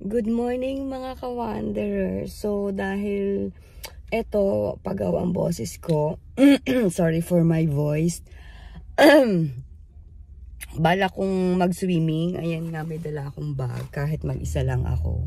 Good morning mga ka-wanderer. So dahil eto pagaw ang boses ko, sorry for my voice. Bala kong mag-swimming, ayan nga may dala akong bag kahit mag-isa lang ako.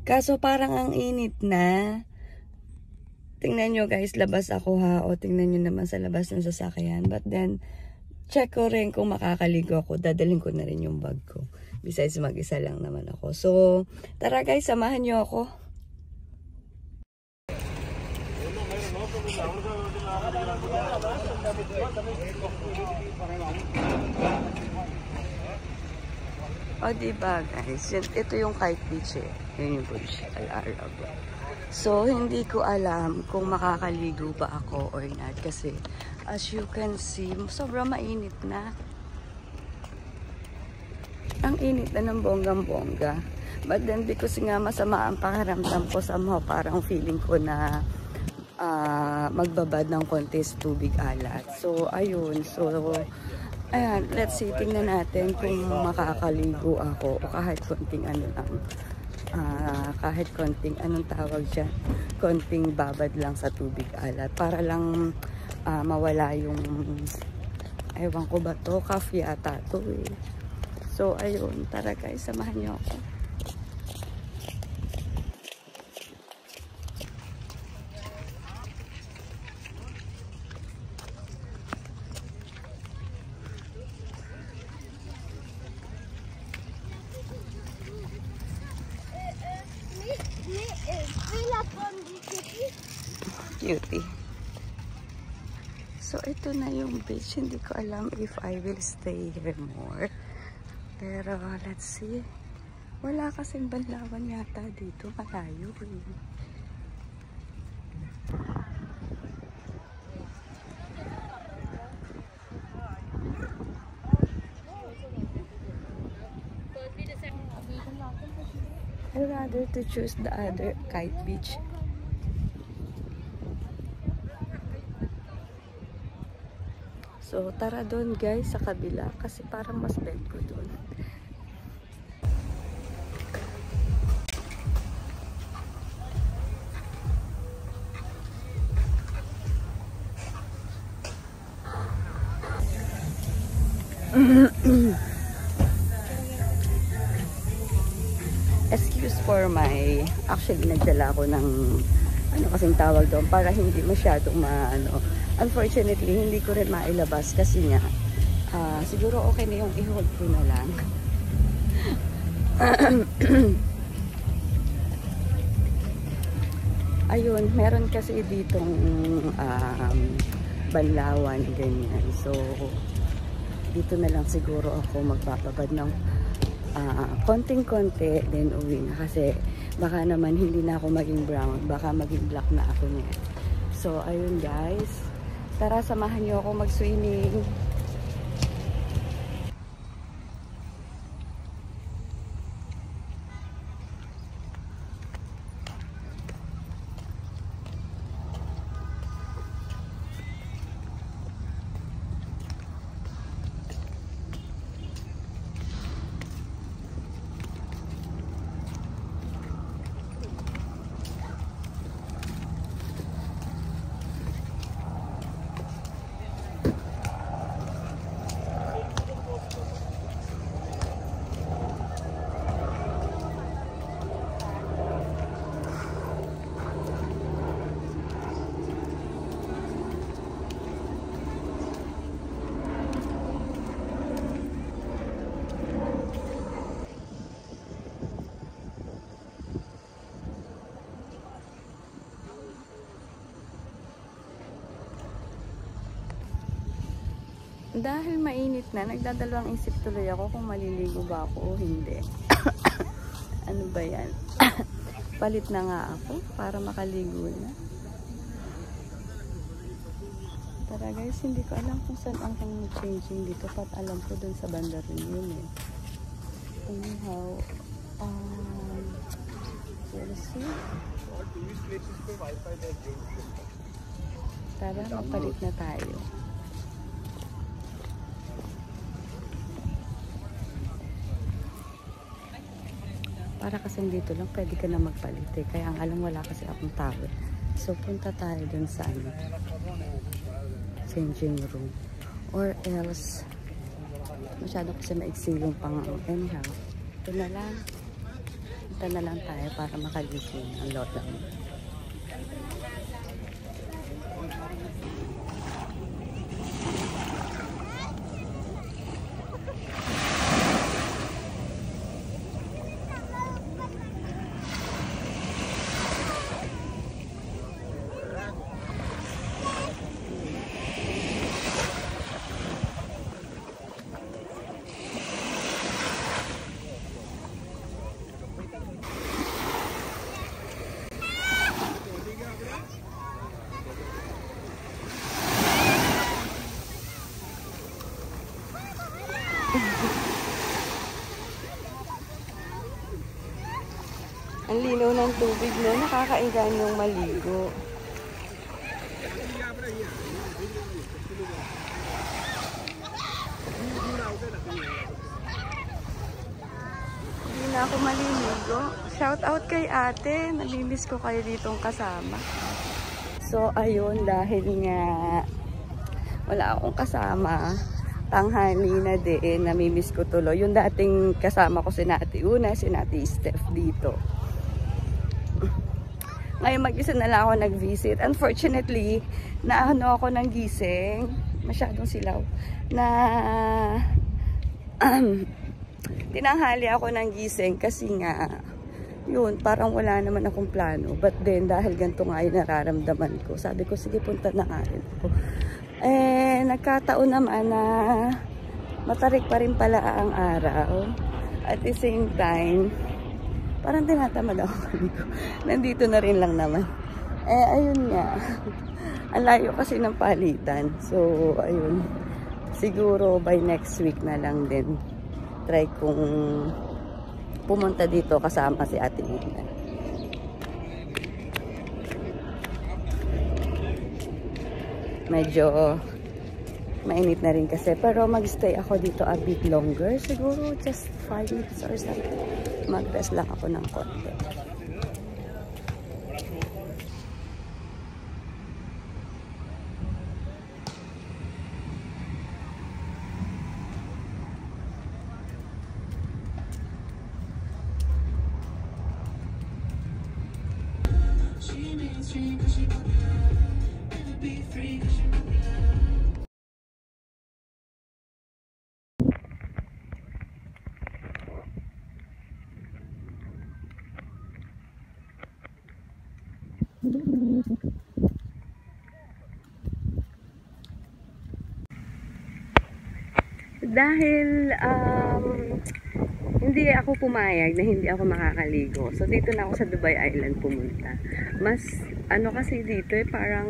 Kaso parang ang init na. Tingnan nyo guys, labas ako ha, o tingnan nyo naman sa labas ng sasakyan. But then, check ko rin kung makakaligo ako, dadalhin ko na rin yung bag ko. Besides, mag-isa lang naman ako. So, tara guys, samahan nyo ako. O diba guys, ito yung Kite Beach eh. Yun yung Burj Al Arab. So, hindi ko alam kung makakaligo ba ako or not. Kasi, as you can see, sobrang mainit na. Ang init na ng bonggang-bongga. But then, because nga masama ang pakiramdam ko, somehow parang feeling ko na magbabad ng konti sa tubig alat. So, ayun. So, ayan. Let's see. Tingnan natin kung makakaligo ako o kahit konting ano lang. Kahit konting, anong tawag dyan? Konting babad lang sa tubig alat. Para lang mawala yung, ewan ko ba to? Cough yata to eh. So, ayun. Tara guys, samahan niyo ako. Cutie. So, ito na yung beach. Hindi ko alam if I will stay here more. Pero, let's see. Wala kasing banlawan yata dito. Malayo eh. I'd rather to choose the other Kite Beach. So, tara doon guys sa kabila kasi parang mas bet ko doon. Excuse for my, actually nagdala ko ng ano kasing tawag doon para hindi masyadong unfortunately hindi ko rin mailabas kasi nga siguro okay na yung i-hold ko na lang. Ayun, meron kasi ditong banlawan ganyan, so dito na lang siguro ako magpapabad ng konting-konti, then uwi na kasi baka naman hindi na ako maging brown, baka maging black na ako niya. So, ayun guys. Tara, samahan niyo ako mag-swimming. Dahil mainit na, nagdadalawang isip tuloy ako kung maliligo ba ako o hindi. Ano ba yan? Palit na nga ako para makaligo na. Tara guys, hindi ko alam kung saan ang changing dito. Pat alam ko dun sa banda rin yun eh. Anyhow, we'll see. Tara, mapalit na tayo. para kasi dito lang pwede ka na magpalit eh. Kaya ang alam, wala kasi akong towel. So, punta tayo dun sa ano, changing room. Or else, masyado kasi maiksi yung pang anyhow. Ito na lang. Punta na lang tayo para makalising ang lola mo. Ang linaw ng tubig, no? Nakakaingan yung maligo. Hindi na ako maliligo. Shout out kay ate. Namimiss ko kayo ditong kasama. So, ayun, dahil nga wala akong kasama, tanghali na din, namimiss ko tuloy. Yung dating kasama ko si Nati Una, si Nati Steph dito. Ngayon mag-isa na lang ako nag-visit. Unfortunately, naano ako ng gising. Masyadong silaw. Na tinanghali ako ng gising kasi nga, yun, parang wala naman akong plano. But then, dahil ganito nga yung nararamdaman ko, sabi ko, sige, punta na nga rin ako. Eh, nagkataon naman na matarik pa rin pala ang araw. At the same time, parang tinatamad ako. Nandito na rin lang naman. Eh, ayun nga. Ang layo kasi ng palitan. So, ayun. Siguro by next week na lang din. Try kong pumunta dito kasama si Ate Ina. Medyo mainit na rin kasi. Pero mag-stay ako dito a bit longer. Siguro just 5 minutes or something. Mag-rest lang ako ng konti. Dahil hindi ako pumayag na hindi ako makakaligo. So dito na ako sa Dubai Island pumunta. Mas ano kasi dito parang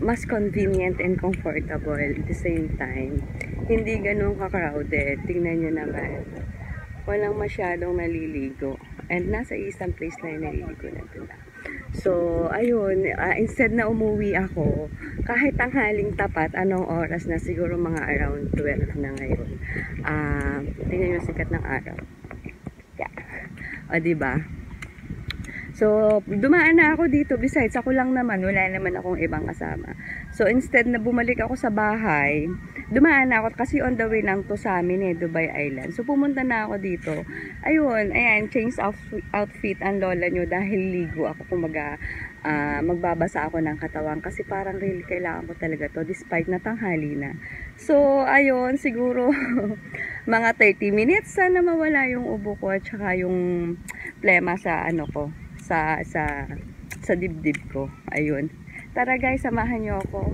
mas convenient and comfortable at the same time. Hindi ganun ka-crowded. Tingnan nyo naman. Walang masyadong naliligo. And nasa isang place na yung naliligo na doon. So, ayun, instead na umuwi ako, kahit tanghaling tapat, anong oras na, siguro mga around 12 na ngayon. Tingnan yung sikat ng araw. Yeah. O, diba? So, dumaan na ako dito. Besides, ako lang naman. Wala naman akong ibang kasama. So, instead na bumalik ako sa bahay, dumaan na ako kasi on the way lang to sa amin Dubai Island. So, pumunta na ako dito. Ayun, ayan, change outfit ang lola nyo dahil ligo ako. Kumaga, magbabasa ako ng katawan kasi parang really kailangan ko talaga to despite na tanghali na. So, ayun, siguro mga 30 minutes sana mawala yung ubo ko at saka yung plema sa ano ko. Sa dibdib ko. Ayun. Tara guys, samahan nyo ako.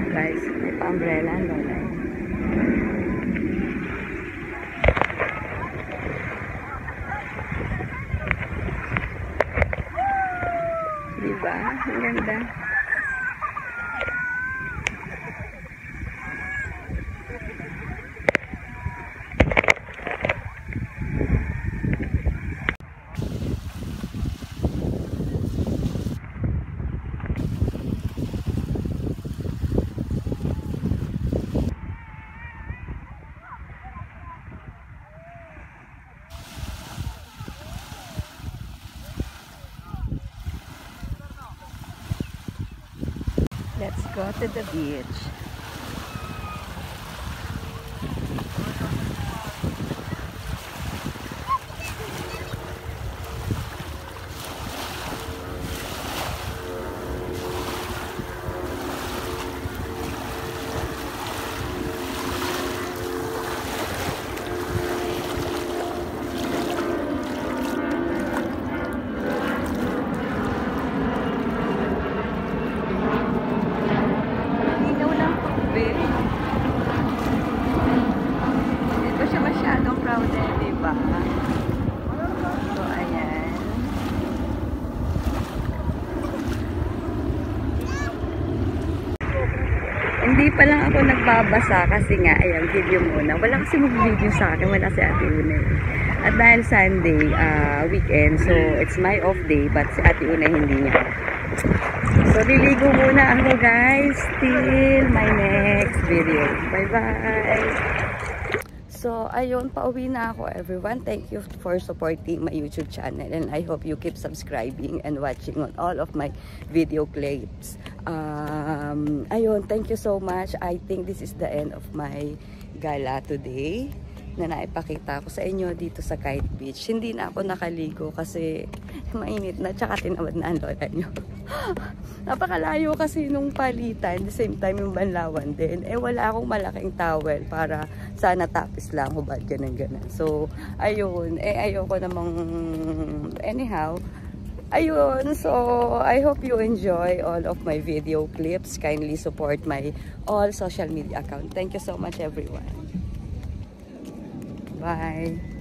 Guys, may pa-umbrella. Lola. Diba? Ang ganda. go to the beach. Hindi pa lang ako nagbabasa kasi nga, ayan, video muna. Wala kasi mag-video sa akin, wala si Ate Una. At dahil Sunday, weekend, so it's my off day, but si Ate Una hindi niya. So, liligo muna ako guys, till my next video. Bye-bye! So, ayun, pauwi na ako everyone. Thank you for supporting my YouTube channel and I hope you keep subscribing and watching on all of my video clips. Ayun, thank you so much. I think this is the end of my gala today na naipakita ko sa inyo dito sa Kite Beach. Hindi na ako nakaligo kasi mainit na, tsaka tinawad na ang lola nyo. Napakalayo kasi nung palitan, the same time yung banlawan din. Eh wala akong malaking towel para sana tapis lang, hubad ganun. So ayun, ayoko namang anyhow. Ayun, so I hope you enjoy all of my video clips. Kindly support my all social media account. Thank you so much everyone. Bye.